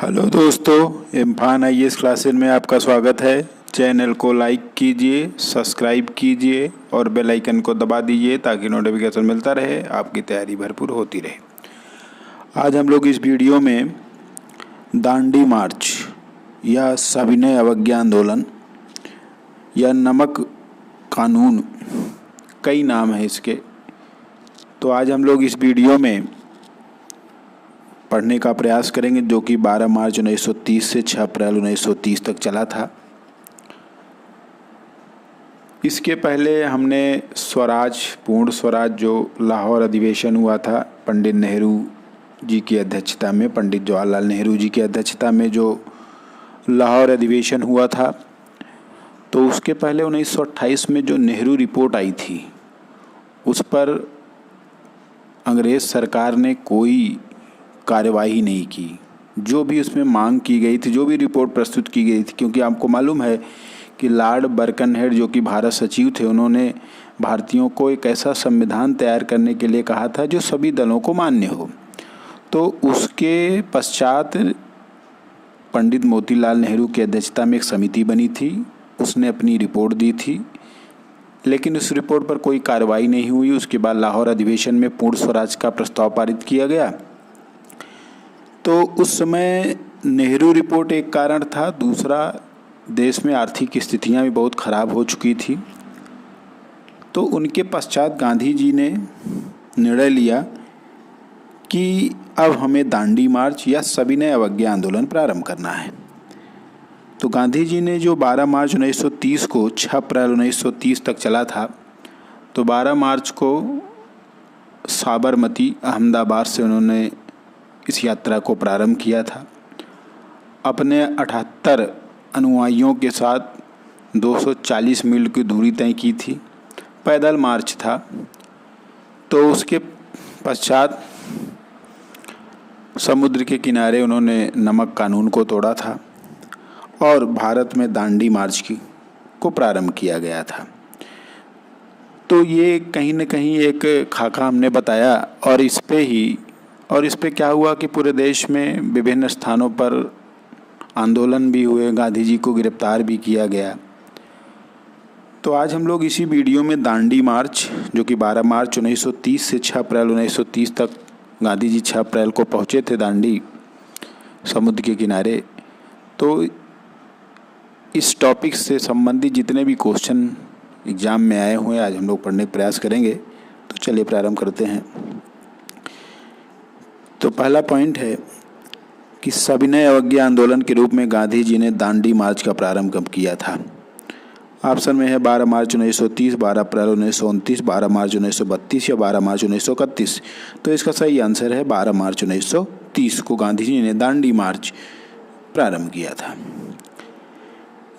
Hello दोस्तों, इम्फान IAS classes में आपका स्वागत है। चैनल को लाइक कीजिए, सब्सक्राइब कीजिए और बेल आइकन को दबा दीजिए ताकि नोटिफिकेशन मिलता रहे, आपकी तैयारी भरपूर होती रहे। आज हम लोग इस वीडियो में दांडी मार्च या सविनय अवज्ञा आंदोलन या नमक कानून, कई नाम हैं इसके, तो आज हम लोग इस वीडियो में पढ़ने का प्रयास करेंगे, जो कि 12 मार्च 1930 से 6 अप्रैल 1930 तक चला था। इसके पहले हमने स्वराज, पूर्ण स्वराज, जो लाहौर अधिवेशन हुआ था पंडित नेहरू जी की अध्यक्षता में, पंडित जवाहरलाल नेहरू जी की अध्यक्षता में जो लाहौर अधिवेशन हुआ था, तो उसके पहले 1928 में जो नेहरू रिपोर्ट आई थी, उस पर अंग्रेज़ सरकार ने कोई कार्यवाही नहीं की। जो भी उसमें मांग की गई थी, जो भी रिपोर्ट प्रस्तुत की गई थी, क्योंकि आपको मालूम है कि लॉर्ड बर्कनहेड जो कि भारत सचिव थे, उन्होंने भारतीयों को एक ऐसा संविधान तैयार करने के लिए कहा था जो सभी दलों को मान्य हो। तो उसके पश्चात पंडित मोतीलाल नेहरू की अध्यक्षता में एक समिति बनी थी, उसने अपनी रिपोर्ट दी थी, लेकिन उस रिपोर्ट पर कोई कार्रवाई नहीं हुई। उसके बाद लाहौर अधिवेशन में पूर्ण स्वराज का प्रस्ताव पारित किया गया। तो उस समय नेहरू रिपोर्ट एक कारण था, दूसरा देश में आर्थिक स्थितियां भी बहुत ख़राब हो चुकी थी। तो उनके पश्चात गांधी जी ने निर्णय लिया कि अब हमें दांडी मार्च या सविनय अवज्ञा आंदोलन प्रारंभ करना है। तो गांधी जी ने जो 12 मार्च 1930 को 6 अप्रैल 1930 तक चला था, तो 12 मार्च को साबरमती, अहमदाबाद से उन्होंने इस यात्रा को प्रारंभ किया था। अपने 78 अनुयायियों के साथ 240 मील की दूरी तय की थी, पैदल मार्च था। तो उसके पश्चात समुद्र के किनारे उन्होंने नमक कानून को तोड़ा था और भारत में दांडी मार्च को प्रारंभ किया गया था। तो ये कहीं न कहीं एक खाका हमने बताया, और इस पे क्या हुआ कि पूरे देश में विभिन्न स्थानों पर आंदोलन भी हुए, गांधी जी को गिरफ्तार भी किया गया। तो आज हम लोग इसी वीडियो में दांडी मार्च, जो कि 12 मार्च 1930 से 6 अप्रैल 1930 तक, गांधी जी 6 अप्रैल को पहुंचे थे दांडी समुद्र के किनारे। तो इस टॉपिक से संबंधित जितने भी क्वेश्चन एग्ज़ाम में आए हुए आज हम लोग पढ़ने का प्रयास करेंगे। तो चलिए प्रारंभ करते हैं। तो पहला पॉइंट है कि सविनय अवज्ञा आंदोलन के रूप में गांधी जी ने दांडी मार्च का प्रारंभ कब किया था। ऑप्शन में है 12 मार्च 1930, 12 अप्रैल 1929, 12 मार्च 1932 या 12 मार्च 1931। तो इसका सही आंसर है 12 मार्च 1930 को गांधी जी ने दांडी मार्च प्रारंभ किया था।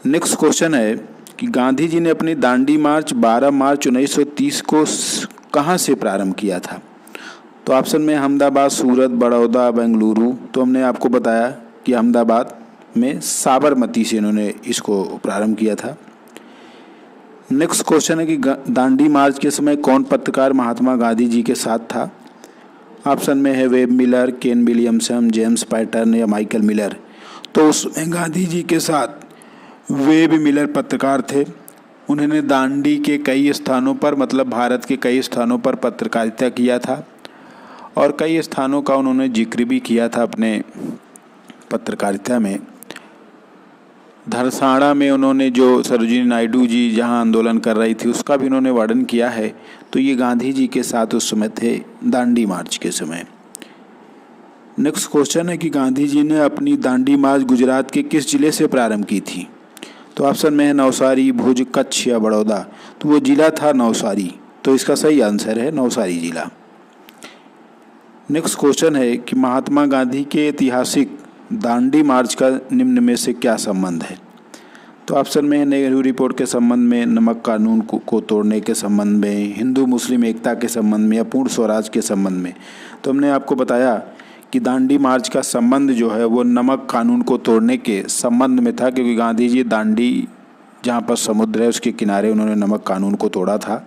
नेक्स्ट क्वेश्चन है कि गांधी जी ने अपनी दांडी मार्च 12 मार्च 1930 को कहाँ से प्रारंभ किया था। तो ऑप्शन में अहमदाबाद, सूरत, बड़ौदा, बेंगलुरु। तो हमने आपको बताया कि अहमदाबाद में साबरमती से इन्होंने इसको प्रारंभ किया था। नेक्स्ट क्वेश्चन है कि दांडी मार्च के समय कौन पत्रकार महात्मा गांधी जी के साथ था। ऑप्शन में है web Miller, Kane Williamson, James pattern या माइकल मिलर। तो उसमें गांधी जी के साथ वेब मिलर पत्रकार थे। उन्होंने दांडी के कई स्थानों पर, मतलब भारत के कई स्थानों पर पत्रकारिता किया था और कई स्थानों का उन्होंने जिक्र भी किया था अपने पत्रकारिता में। धरसाड़ा में उन्होंने जो सरोजिनी नायडू जी जहां आंदोलन कर रही थी, उसका भी उन्होंने वर्णन किया है। तो ये गांधी जी के साथ उस समय थे दांडी मार्च के समय। नेक्स्ट क्वेश्चन है कि गांधी जी ने अपनी दांडी मार्च गुजरात के किस जिले से प्रारंभ की थी। तो ऑप्शन में है नवसारी, भुज, कच्छ या बड़ौदा। तो वो जिला था नवसारी। तो इसका सही आंसर है नवसारी जिला। नेक्स्ट क्वेश्चन है कि महात्मा गांधी के ऐतिहासिक दांडी मार्च का निम्न में से क्या संबंध है। तो ऑप्शन में है नेहरू रिपोर्ट के संबंध में, नमक कानून को तोड़ने के संबंध में, हिंदू मुस्लिम एकता के संबंध में या पूर्ण स्वराज के संबंध में। तो हमने आपको बताया कि दांडी मार्च का संबंध जो है वो नमक कानून को तोड़ने के संबंध में था, क्योंकि गांधी जी दांडी, जहाँ पर समुद्र है, उसके किनारे उन्होंने नमक कानून को तोड़ा था।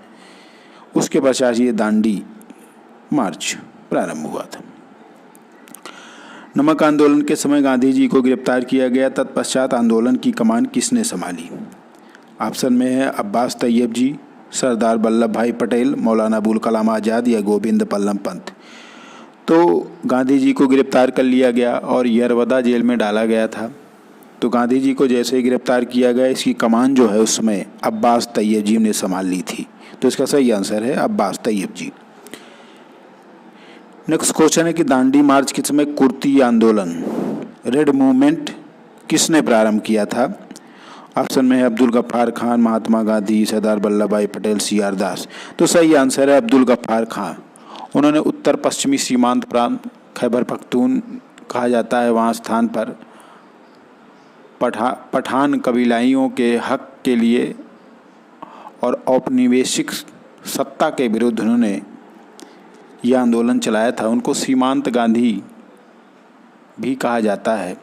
उसके पश्चात ये दांडी मार्च प्रारंभ हुआ था। नमक आंदोलन के समय गांधी जी को गिरफ्तार किया गया, तत्पश्चात आंदोलन की कमान किसने संभाली? ऑप्शन में है अब्बास तैयब जी, सरदार वल्लभ भाई पटेल, मौलाना अबुल कलाम आज़ाद या गोविंद बल्लभ पंत। तो गांधी जी को गिरफ्तार कर लिया गया और यरवदा जेल में डाला गया था। तो गांधी जी को जैसे ही गिरफ्तार किया गया, इसकी कमान जो है उस समय अब्बास तैयब जी ने संभाल ली थी। तो इसका सही आंसर है अब्बास तैयब जी। नेक्स्ट क्वेश्चन है कि दांडी मार्च के समय कुर्ती आंदोलन, रेड मूवमेंट किसने प्रारंभ किया था? ऑप्शन में है अब्दुल गफ्फार खान, महात्मा गांधी, सरदार वल्लभ भाई पटेल, सी.आर. दास। तो सही आंसर है अब्दुल गफ्फार खान। उन्होंने उत्तर पश्चिमी सीमांत प्रांत खैबर पख्तून कहा जाता है वहाँ स्थान पर पठान कबीलाइयों के हक के लिए और औपनिवेशिक सत्ता के विरुद्ध उन्होंने यह आंदोलन चलाया था। उनको सीमांत गांधी भी कहा जाता है।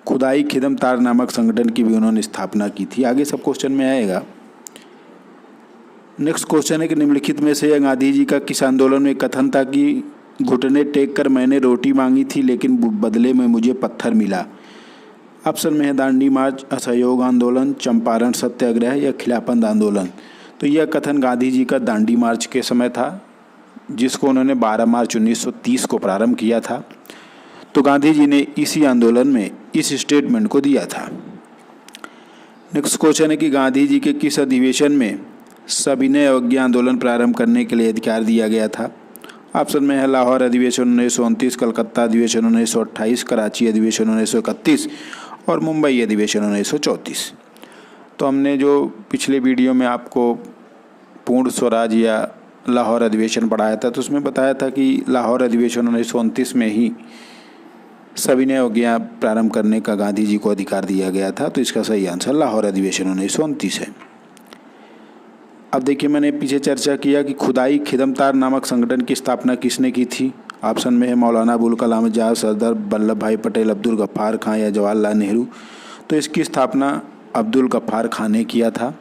खुदाई खिदमतार नामक संगठन की भी उन्होंने स्थापना की थी। आगे सब क्वेश्चन में आएगा। नेक्स्ट क्वेश्चन है कि निम्नलिखित में से गांधी जी का किस आंदोलन में कथन था कि घुटने टेक कर मैंने रोटी मांगी थी लेकिन बदले में मुझे पत्थर मिला? ऑप्शन में है दांडी मार्च, असहयोग आंदोलन, चंपारण सत्याग्रह या खिलाफत आंदोलन। तो यह कथन गांधी जी का दांडी मार्च के समय था, जिसको उन्होंने 12 मार्च 1930 को प्रारंभ किया था। तो गांधी जी ने इसी आंदोलन में इस स्टेटमेंट को दिया था। नेक्स्ट क्वेश्चन है कि गांधी जी के किस अधिवेशन में सविनय अवज्ञा आंदोलन प्रारंभ करने के लिए अधिकार दिया गया था? ऑप्शन में है लाहौर अधिवेशन 1929, कलकत्ता अधिवेशन 1928, कराची अधिवेशन 1931 और मुंबई अधिवेशन 1934। तो हमने जो पिछले वीडियो में आपको पूर्ण स्वराज या लाहौर अधिवेशन पढ़ाया था, तो उसमें बताया था कि लाहौर अधिवेशन 1929 में ही सविनय अवज्ञा प्रारंभ करने का गांधी जी को अधिकार दिया गया था। तो इसका सही आंसर लाहौर अधिवेशन 1929 है। अब देखिए, मैंने पीछे चर्चा किया कि खुदाई खिदमतार नामक संगठन की स्थापना किसने की थी? ऑप्शन में है मौलाना अबुल कलाम आज़ाद, सरदार वल्लभ भाई पटेल, अब्दुल गफ्फार खान या जवाहरलाल नेहरू। तो इसकी स्थापना अब्दुल गफ्फार खान ने किया था।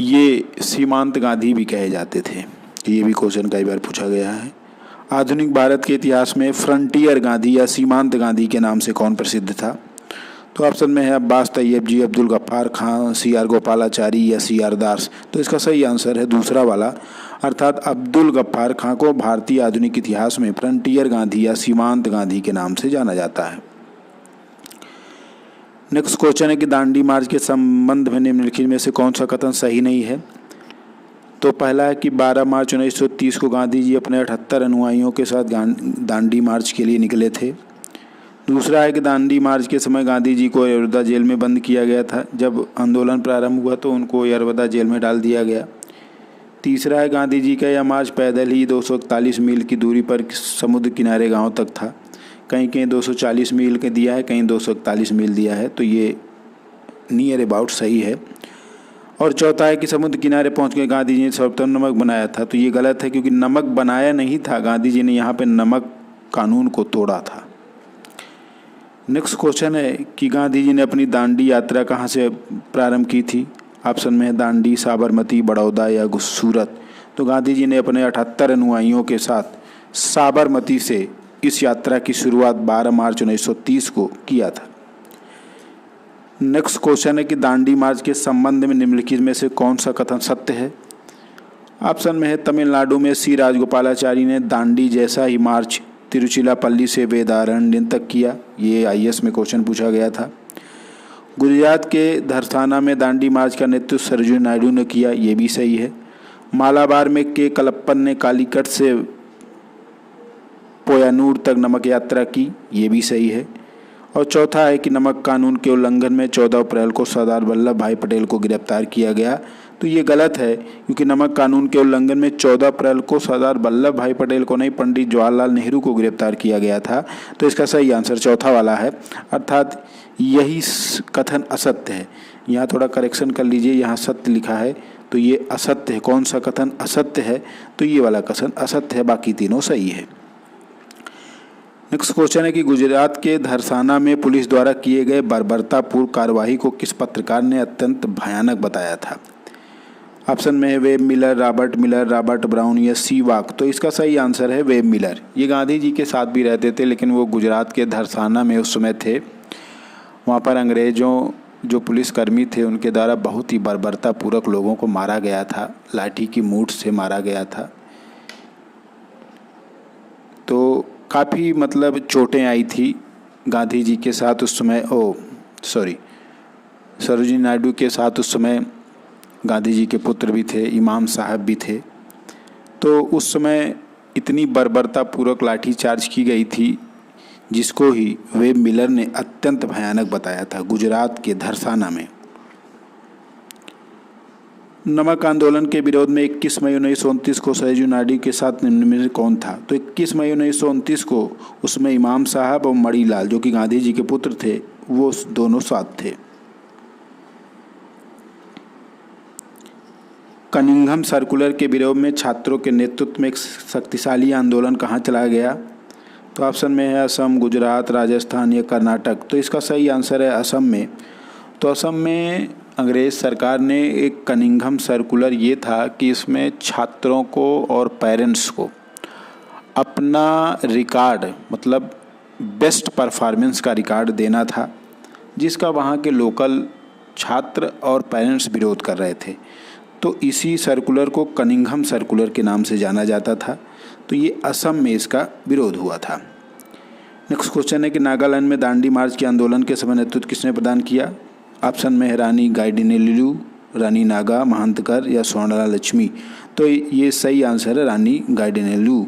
ये सीमांत गांधी भी कहे जाते थे। ये भी क्वेश्चन कई बार पूछा गया है। आधुनिक भारत के इतिहास में फ्रंटियर गांधी या सीमांत गांधी के नाम से कौन प्रसिद्ध था? तो ऑप्शन में है अब्बास तैयब जी, अब्दुल गफ्फार खान, सी.आर. गोपालाचारी या सी.आर. दास। तो इसका सही आंसर है दूसरा वाला, अर्थात अब्दुल गफ्फार खान को भारतीय आधुनिक इतिहास में फ्रंटियर गांधी या सीमांत गांधी के नाम से जाना जाता है। नेक्स्ट क्वेश्चन है कि दांडी मार्च के संबंध में निम्नलिखित में से कौन सा कथन सही नहीं है? तो पहला है कि 12 मार्च 1930 को गांधी जी अपने 78 अनुयायियों के साथ दांडी मार्च के लिए निकले थे। दूसरा है कि दांडी मार्च के समय गांधी जी को यरवदा जेल में बंद किया गया था। जब आंदोलन प्रारंभ हुआ तो उनको यरवदा जेल में डाल दिया गया। तीसरा है गांधी जी का यह मार्च पैदल ही 241 मील की दूरी पर समुद्र किनारे गाँव तक था। कहीं कहीं 240 मील के दिया है, कहीं 241 मील दिया है। तो ये नियर अबाउट सही है। और चौथा है कि समुद्र किनारे पहुंच के गांधी जी ने सर्वप्रथम नमक बनाया था। तो ये गलत है, क्योंकि नमक बनाया नहीं था, गांधी जी ने यहाँ पे नमक कानून को तोड़ा था। नेक्स्ट क्वेश्चन है कि गांधी जी ने अपनी दांडी यात्रा कहाँ से प्रारंभ की थी? ऑप्शन में है दांडी, साबरमती, बड़ौदा या सूरत। तो गांधी जी ने अपने 78 अनुयायियों के साथ साबरमती से इस यात्रा की शुरुआत 12 मार्च 1930 को किया था। नेक्स्ट क्वेश्चन है कि दांडी मार्च के संबंध में निम्नलिखित में से कौन सा कथन सत्य है? ऑप्शन में है तमिलनाडु में सी राजगोपालाचारी ने दांडी जैसा ही मार्च तिरुचिरापल्ली से वेदारण्य तक किया। ये IAS में क्वेश्चन पूछा गया था। गुजरात के धरसाना में दांडी मार्च का नेतृत्व सरोजिनी नायडू ने किया। ये भी सही है। मालाबार में के कलप्पन ने कालीकट से पोयानूर तक नमक यात्रा की। ये भी सही है। और चौथा है कि नमक कानून के उल्लंघन में 14 अप्रैल को सरदार वल्लभ भाई पटेल को गिरफ्तार किया गया। तो ये गलत है, क्योंकि नमक कानून के उल्लंघन में 14 अप्रैल को सरदार वल्लभ भाई पटेल को नहीं, पंडित जवाहरलाल नेहरू को गिरफ्तार किया गया था। तो इसका सही आंसर चौथा वाला है, अर्थात यही कथन असत्य है। यहाँ थोड़ा करेक्शन कर लीजिए, यहाँ सत्य लिखा है तो ये असत्य है। कौन सा कथन असत्य है? तो ये वाला कथन असत्य है, बाकी तीनों सही है। नेक्स्ट क्वेश्चन है कि गुजरात के धरसाना में पुलिस द्वारा किए गए बर्बरतापूर्ण कार्यवाही को किस पत्रकार ने अत्यंत भयानक बताया था? ऑप्शन में है वेब मिलर, रॉबर्ट ब्राउन या सीवाक। तो इसका सही आंसर है वेब मिलर। ये गांधी जी के साथ भी रहते थे, लेकिन वो गुजरात के धरसाना में उस समय थे। वहाँ पर अंग्रेज़ों जो पुलिसकर्मी थे उनके द्वारा बहुत ही बर्बरतापूर्वक लोगों को मारा गया था, लाठी की मूठ से मारा गया था। तो काफ़ी मतलब चोटें आई थी गांधी जी के साथ उस समय। सरोजिनी नायडू के साथ उस समय गांधी जी के पुत्र भी थे, इमाम साहब भी थे। तो उस समय इतनी बर्बरतापूर्वक लाठीचार्ज की गई थी, जिसको ही वेब मिलर ने अत्यंत भयानक बताया था गुजरात के धरसाना में। नमक आंदोलन के विरोध में 21 मई 1929 को सरोजिनी नायडू के साथ निम्न में कौन था? तो 21 मई 1929 को उसमें इमाम साहब और मणिलाल जो कि गांधी जी के पुत्र थे, वो दोनों साथ थे। कनिंघम सर्कुलर के विरोध में छात्रों के नेतृत्व में एक शक्तिशाली आंदोलन कहाँ चला गया? तो ऑप्शन में है असम, गुजरात, राजस्थान या कर्नाटक। तो इसका सही आंसर है असम में। तो असम में अंग्रेज़ सरकार ने एक कनिंघम सर्कुलर ये था कि इसमें छात्रों को और पेरेंट्स को अपना रिकॉर्ड मतलब बेस्ट परफॉर्मेंस का रिकॉर्ड देना था, जिसका वहाँ के लोकल छात्र और पेरेंट्स विरोध कर रहे थे। तो इसी सर्कुलर को कनिंघम सर्कुलर के नाम से जाना जाता था। तो ये असम में इसका विरोध हुआ था। नेक्स्ट क्वेश्चन है कि नागालैंड में दांडी मार्च के आंदोलन के समय नेतृत्व किसने प्रदान किया? ऑप्शन में है रानी गाइडिनेलू, रानी नागा महंतकर या स्वर्णला लक्ष्मी। तो ये सही आंसर है रानी गाइडिनेलू।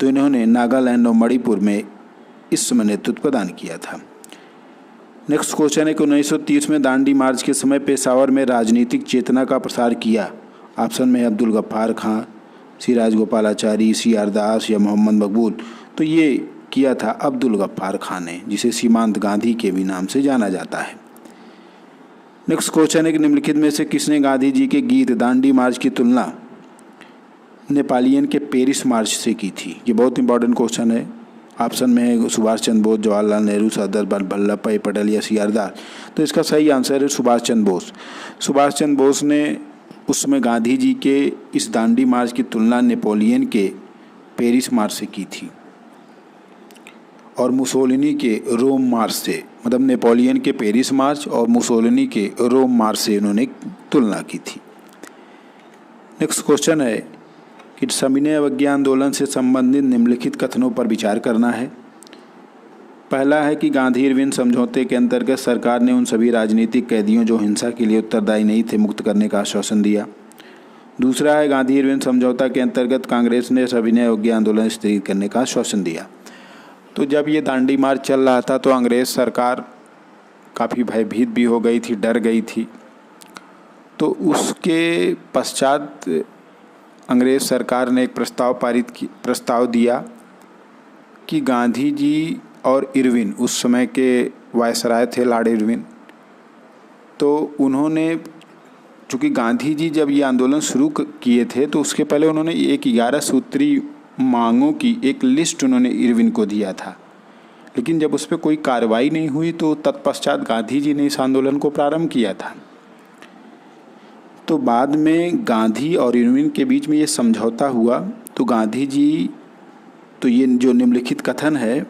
तो इन्होंने नागालैंड और मणिपुर में इस समय नेतृत्व प्रदान किया था। नेक्स्ट क्वेश्चन है कि 1930 में दांडी मार्च के समय पेशावर में राजनीतिक चेतना का प्रसार किया। ऑप्शन में है अब्दुल गफ्फार खां, सी राजगोपालाचारी, सी आर दास या मोहम्मद मकबूल। तो ये किया था अब्दुल गफ्फार खां ने, जिसे सीमांत गांधी के भी नाम से जाना जाता है। नेक्स्ट क्वेश्चन है कि निम्नलिखित में से किसने गांधी जी के गीत दांडी मार्च की तुलना नेपोलियन के पेरिस मार्च से की थी? ये बहुत इंपॉर्टेंट क्वेश्चन है। ऑप्शन में है सुभाष चंद्र बोस, जवाहरलाल नेहरू, सरदार वल्लभ भाई पटेल या सी आर दास। तो इसका सही आंसर है सुभाष चंद्र बोस। सुभाष चंद्र बोस ने उसमें गांधी जी के इस दांडी मार्च की तुलना नेपोलियन के पेरिस मार्च से की थी और मुसोलिनी के रोम मार्च से, मतलब नेपोलियन के पेरिस मार्च और मुसोलिनी के रोम मार्च से उन्होंने तुलना की थी। नेक्स्ट क्वेश्चन है कि सविनय अवज्ञा आंदोलन से संबंधित निम्नलिखित कथनों पर विचार करना है। पहला है कि गांधी इरविन समझौते के अंतर्गत सरकार ने उन सभी राजनीतिक कैदियों जो हिंसा के लिए उत्तरदायी नहीं थे मुक्त करने का आश्वासन दिया। दूसरा है गांधी इरविन समझौता के अंतर्गत कांग्रेस ने सविनय अवज्ञा आंदोलन स्थगित करने का आश्वासन दिया। तो जब ये दांडी मार्च चल रहा था तो अंग्रेज़ सरकार काफ़ी भयभीत भी हो गई थी, डर गई थी। तो उसके पश्चात अंग्रेज़ सरकार ने एक प्रस्ताव दिया कि गांधी जी और इरविन, उस समय के वायसराय थे लॉर्ड इरविन, तो उन्होंने, चूँकि गांधी जी जब ये आंदोलन शुरू किए थे तो उसके पहले उन्होंने एक 11 सूत्री मांगों की एक लिस्ट उन्होंने इरविन को दिया था, लेकिन जब उस पर कोई कार्रवाई नहीं हुई तो तत्पश्चात गांधी जी ने इस आंदोलन को प्रारंभ किया था। तो बाद में गांधी और इरविन के बीच में ये समझौता हुआ। तो गांधी जी, तो ये जो निम्नलिखित कथन है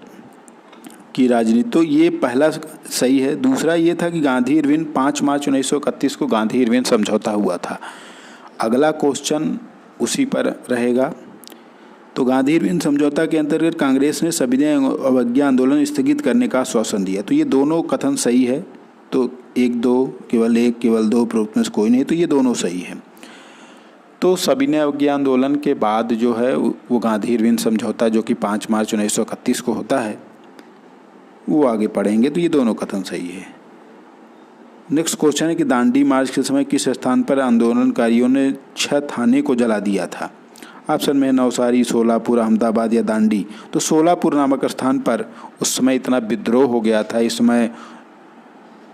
कि राजनीति, तो ये पहला सही है। दूसरा ये था कि गांधी इरविन 5 मार्च 1931 को गांधी इरविन समझौता हुआ था। अगला क्वेश्चन उसी पर रहेगा। तो गांधी इरविन समझौता के अंतर्गत कांग्रेस ने सविनय अवज्ञा आंदोलन स्थगित करने का आश्वासन दिया। तो ये दोनों कथन सही है। तो 1-2 केवल 1, केवल 2 प्रयुक्त में से कोई नहीं, तो ये दोनों सही है। तो सविनय अवज्ञा आंदोलन के बाद जो है वो गांधी इरविन समझौता जो कि 5 मार्च 1931 को होता है, वो आगे पढ़ेंगे। तो ये दोनों कथन सही है। नेक्स्ट क्वेश्चन है कि दांडी मार्च के समय किस स्थान पर आंदोलनकारियों ने 6 थाने को जला दिया था? ऑप्शन में नवसारी, सोलापुर, अहमदाबाद या दांडी। तो सोलापुर नामक स्थान पर उस समय इतना विद्रोह हो गया था, इस समय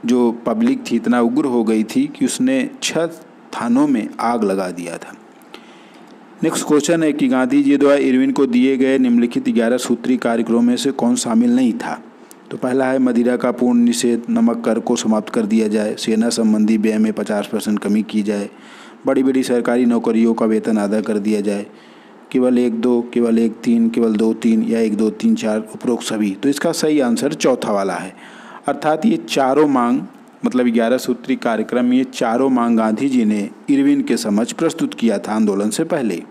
जो पब्लिक थी इतना उग्र हो गई थी कि उसने 6 थानों में आग लगा दिया था। नेक्स्ट क्वेश्चन है कि गांधी जी द्वारा इरविन को दिए गए निम्नलिखित 11 सूत्री कार्यक्रमों में से कौन शामिल नहीं था? तो पहला है मदिरा का पूर्ण निषेध, नमक कर को समाप्त कर दिया जाए, सेना संबंधी व्यय में 50% कमी की जाए, बड़ी बड़ी सरकारी नौकरियों का वेतन आधा कर दिया जाए, केवल 1-2, केवल 1-3, केवल 2-3 या 1-2-3-4 उपरोक्त सभी। तो इसका सही आंसर चौथा वाला है। अर्थात ये चारों मांग मतलब 11 सूत्री कार्यक्रम, ये चारों मांग गांधी जी ने इरविन के समक्ष प्रस्तुत किया था आंदोलन से पहले,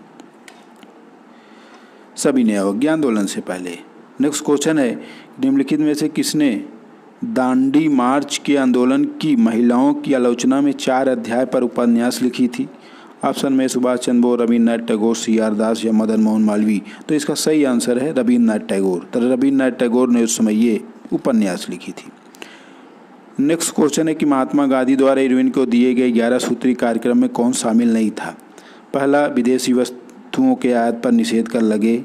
सविनय अवज्ञा आंदोलन से पहले। नेक्स्ट क्वेश्चन है, निम्नलिखित में से किसने दांडी मार्च के आंदोलन की महिलाओं की आलोचना में 4 अध्याय पर उपन्यास लिखी थी? ऑप्शन में सुभाष चंद्र बोस, रविन्द्रनाथ टैगोर, CR दास या मदन मोहन मालवीय। तो इसका सही आंसर है रविन्द्रनाथ टैगोर। तो रविन्द्रनाथ टैगोर ने उस समय ये उपन्यास लिखी थी। नेक्स्ट क्वेश्चन है कि महात्मा गांधी द्वारा इरविन को दिए गए 11 सूत्री कार्यक्रम में कौन शामिल नहीं था? पहला, विदेशी वस्तुओं के आयात पर निषेध कर लगे।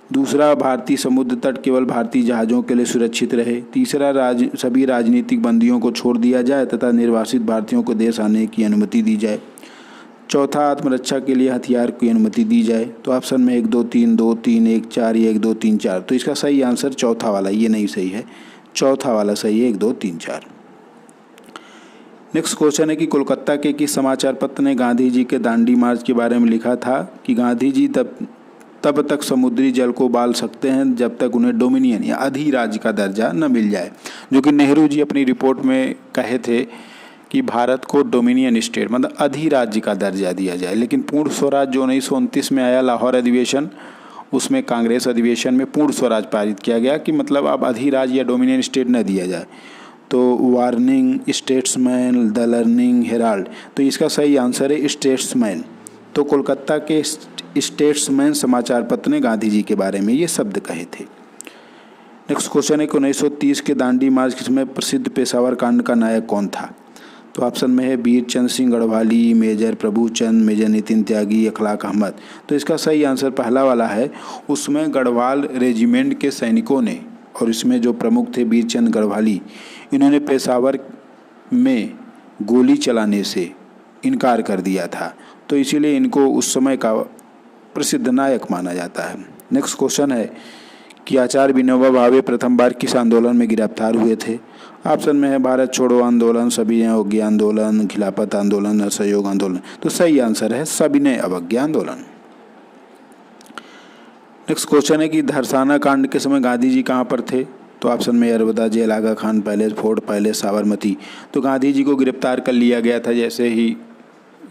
दूसरा, भारतीय समुद्र तट केवल भारतीय जहाज़ों के लिए सुरक्षित रहे। तीसरा, सभी राजनीतिक बंदियों को छोड़ दिया जाए तथा निर्वासित भारतीयों को देश आने की अनुमति दी जाए। चौथा, आत्मरक्षा के लिए हथियार की अनुमति दी जाए। तो ऑप्शन में 1-2-3, 2-3, 1-4 या 1-2-3-4। तो इसका सही आंसर चौथा वाला, ये नहीं सही है, चौथा वाला सही है, 1-2-3-4। नेक्स्ट क्वेश्चन है कि कोलकाता के किस समाचार पत्र ने गांधी जी के दांडी मार्च के बारे में लिखा था कि गांधी जी तब तक समुद्री जल को उबाल सकते हैं जब तक उन्हें डोमिनियन या अधिराज्य का दर्जा न मिल जाए, जो कि नेहरू जी अपनी रिपोर्ट में कहे थे कि भारत को डोमिनियन स्टेट मतलब अधिराज्य का दर्जा दिया जाए। लेकिन पूर्ण स्वराज जो 1929 में आया लाहौर अधिवेशन, उसमें कांग्रेस अधिवेशन में पूर्ण स्वराज पारित किया गया कि मतलब अब अधिराज्य या डोमिनियन स्टेट न दिया जाए। तो warning, statesman, the learning Herald. तो इसका सही आंसर है स्टेट्समैन। तो कोलकाता के स्टेट्समैन समाचार पत्र ने गांधी जी के बारे में ये शब्द कहे थे। नेक्स्ट क्वेश्चन है कि 1930 के दांडी मार्च में प्रसिद्ध पेशावर कांड का नायक कौन था? तो ऑप्शन में है वीर चंद्र सिंह गढ़वाली, मेजर प्रभुचंद, मेजर नितिन त्यागी, अखलाक अहमद। तो इसका सही आंसर पहला वाला है। उसमें गढ़वाल रेजिमेंट के सैनिकों ने, और इसमें जो प्रमुख थे वीर चंद गढ़वाली, इन्होंने पेशावर में गोली चलाने से इनकार कर दिया था। तो इसीलिए इनको उस समय का प्रसिद्ध नायक माना जाता है। नेक्स्ट क्वेश्चन है कि आचार्य विनोबा भावे प्रथम बार किस आंदोलन में गिरफ्तार हुए थे? ऑप्शन में है भारत छोड़ो आंदोलन, सविनय अवज्ञा आंदोलन, खिलाफत आंदोलन, असहयोग आंदोलन। तो सही आंसर है सविनय अवज्ञा आंदोलन। नेक्स्ट क्वेश्चन है कि धरसाना कांड के समय गांधी जी कहाँ पर थे? तो ऑप्शन में Yerwada jail, Aga Khan palace, fort palace, Sabarmati. तो गांधी जी को गिरफ्तार कर लिया गया था जैसे ही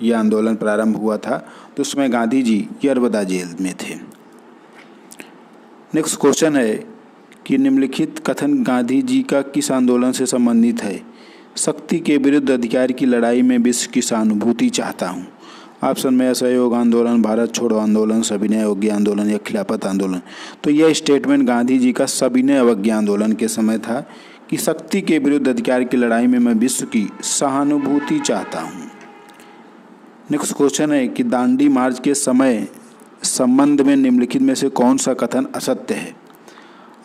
ये आंदोलन प्रारंभ हुआ था, तो उसमें गांधी जी अरबदा जेल में थे। नेक्स्ट क्वेश्चन है कि निम्नलिखित कथन गांधी जी का किस आंदोलन से संबंधित है? शक्ति के विरुद्ध अधिकार की लड़ाई में विश्व की सहानुभूति चाहता हूँ। ऑप्शन में असहयोग आंदोलन, भारत छोड़ो आंदोलन, सविनय अवज्ञा आंदोलन या खिलाफत आंदोलन। तो यह स्टेटमेंट गांधी जी का सविनय अवज्ञा आंदोलन के समय था कि शक्ति के विरुद्ध अधिकार की लड़ाई में मैं विश्व की सहानुभूति चाहता हूँ। नेक्स्ट क्वेश्चन है कि दांडी मार्च के समय संबंध में निम्नलिखित में से कौन सा कथन असत्य है?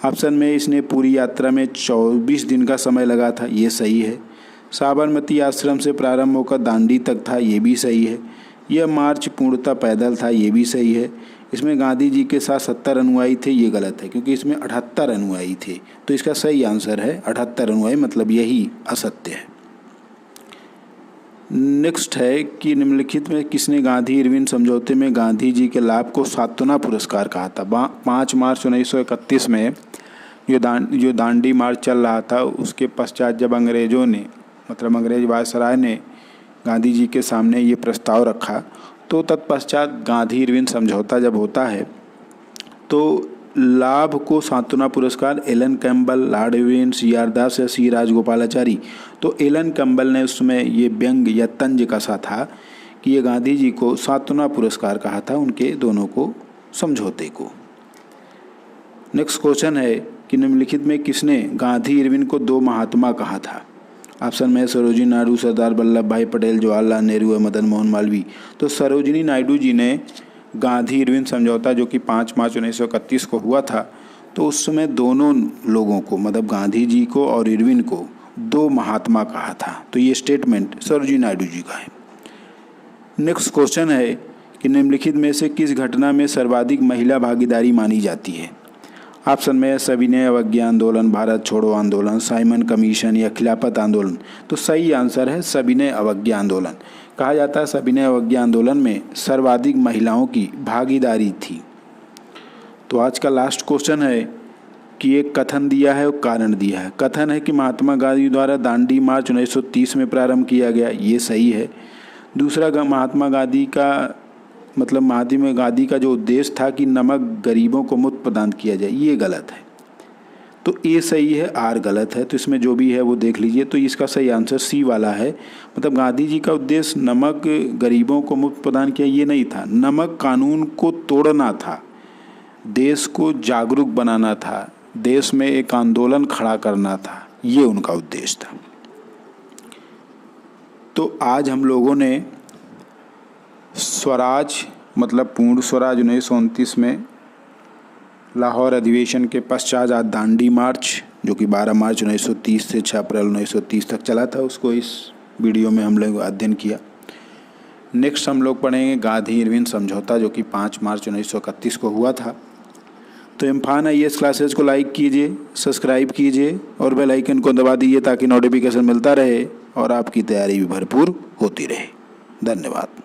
ऑप्शन में इसने पूरी यात्रा में 24 दिन का समय लगा था, ये सही है। साबरमती आश्रम से प्रारंभ होकर दांडी तक था, ये भी सही है। यह मार्च पूर्णतः पैदल था, ये भी सही है। इसमें गांधी जी के साथ 70 अनुयायी थे, ये गलत है क्योंकि इसमें 78 अनुयायी थे। तो इसका सही आंसर है 78 अनुयायी, मतलब यही असत्य है। नेक्स्ट है कि निम्नलिखित में किसने गांधी इरविन समझौते में गांधी जी के लाभ को सांत्वना पुरस्कार कहा था? 5 मार्च 1931 में जो दांडी मार्च चल रहा था, उसके पश्चात जब अंग्रेज़ों ने मतलब अंग्रेज वायसराय ने गांधी जी के सामने ये प्रस्ताव रखा, तो तत्पश्चात गांधी इरविन समझौता जब होता है तो लाभ को सांत्वना पुरस्कार Alan Campbell, Lord Irwin, CR Das या C राजगोपालाचारी। तो एलन कैम्बल ने उसमें ये व्यंग या तंज कसा था कि ये गांधी जी को सांत्वना पुरस्कार कहा था, उनके दोनों को समझौते को। नेक्स्ट क्वेश्चन है कि निम्नलिखित में किसने गांधी इरविन को 2 महात्मा कहा था? ऑप्शन में सरोजिनी नायडू, सरदार वल्लभ भाई पटेल, जवाहरलाल नेहरू, मदन मोहन मालवीय। तो सरोजिनी नायडू जी ने गांधी इरविन समझौता जो कि 5 मार्च 1931 को हुआ था, तो उस समय दोनों लोगों को मतलब गांधी जी को और इरविन को 2 महात्मा कहा था। तो ये स्टेटमेंट सरोजिनी नायडू जी का है। नेक्स्ट क्वेश्चन है कि निम्नलिखित में से किस घटना में सर्वाधिक महिला भागीदारी मानी जाती है? ऑप्शन में है सविनय अवज्ञा आंदोलन, भारत छोड़ो आंदोलन, साइमन कमीशन या खिलाफत आंदोलन। तो सही आंसर है सविनय अवज्ञा आंदोलन। कहा जाता है सविनय अवज्ञा आंदोलन में सर्वाधिक महिलाओं की भागीदारी थी। तो आज का लास्ट क्वेश्चन है कि एक कथन दिया है और कारण दिया है। कथन है कि महात्मा गांधी द्वारा दांडी मार्च 1930 में प्रारंभ किया गया, ये सही है। दूसरा, महात्मा गांधी का जो उद्देश्य था कि नमक गरीबों को मुफ्त प्रदान किया जाए, ये गलत है। तो ए सही है, आर गलत है। तो इसमें जो भी है वो देख लीजिए। तो इसका सही आंसर सी वाला है। मतलब गांधी जी का उद्देश्य नमक गरीबों को मुफ्त प्रदान किया ये नहीं था, नमक कानून को तोड़ना था, देश को जागरूक बनाना था, देश में एक आंदोलन खड़ा करना था, ये उनका उद्देश्य था। तो आज हम लोगों ने स्वराज मतलब पूर्ण स्वराज 1929 में लाहौर अधिवेशन के पश्चात आज दांडी मार्च जो कि 12 मार्च 1930 से 6 अप्रैल 1930 तक चला था, उसको इस वीडियो में हम लोग अध्ययन किया। नेक्स्ट हम लोग पढ़ेंगे गांधी इरविन समझौता जो कि 5 मार्च 1931 को हुआ था। तो इम्फान IAS क्लासेस को लाइक कीजिए, सब्सक्राइब कीजिए और बेल आइकन को दबा दीजिए ताकि नोटिफिकेशन मिलता रहे और आपकी तैयारी भी भरपूर होती रहे। धन्यवाद।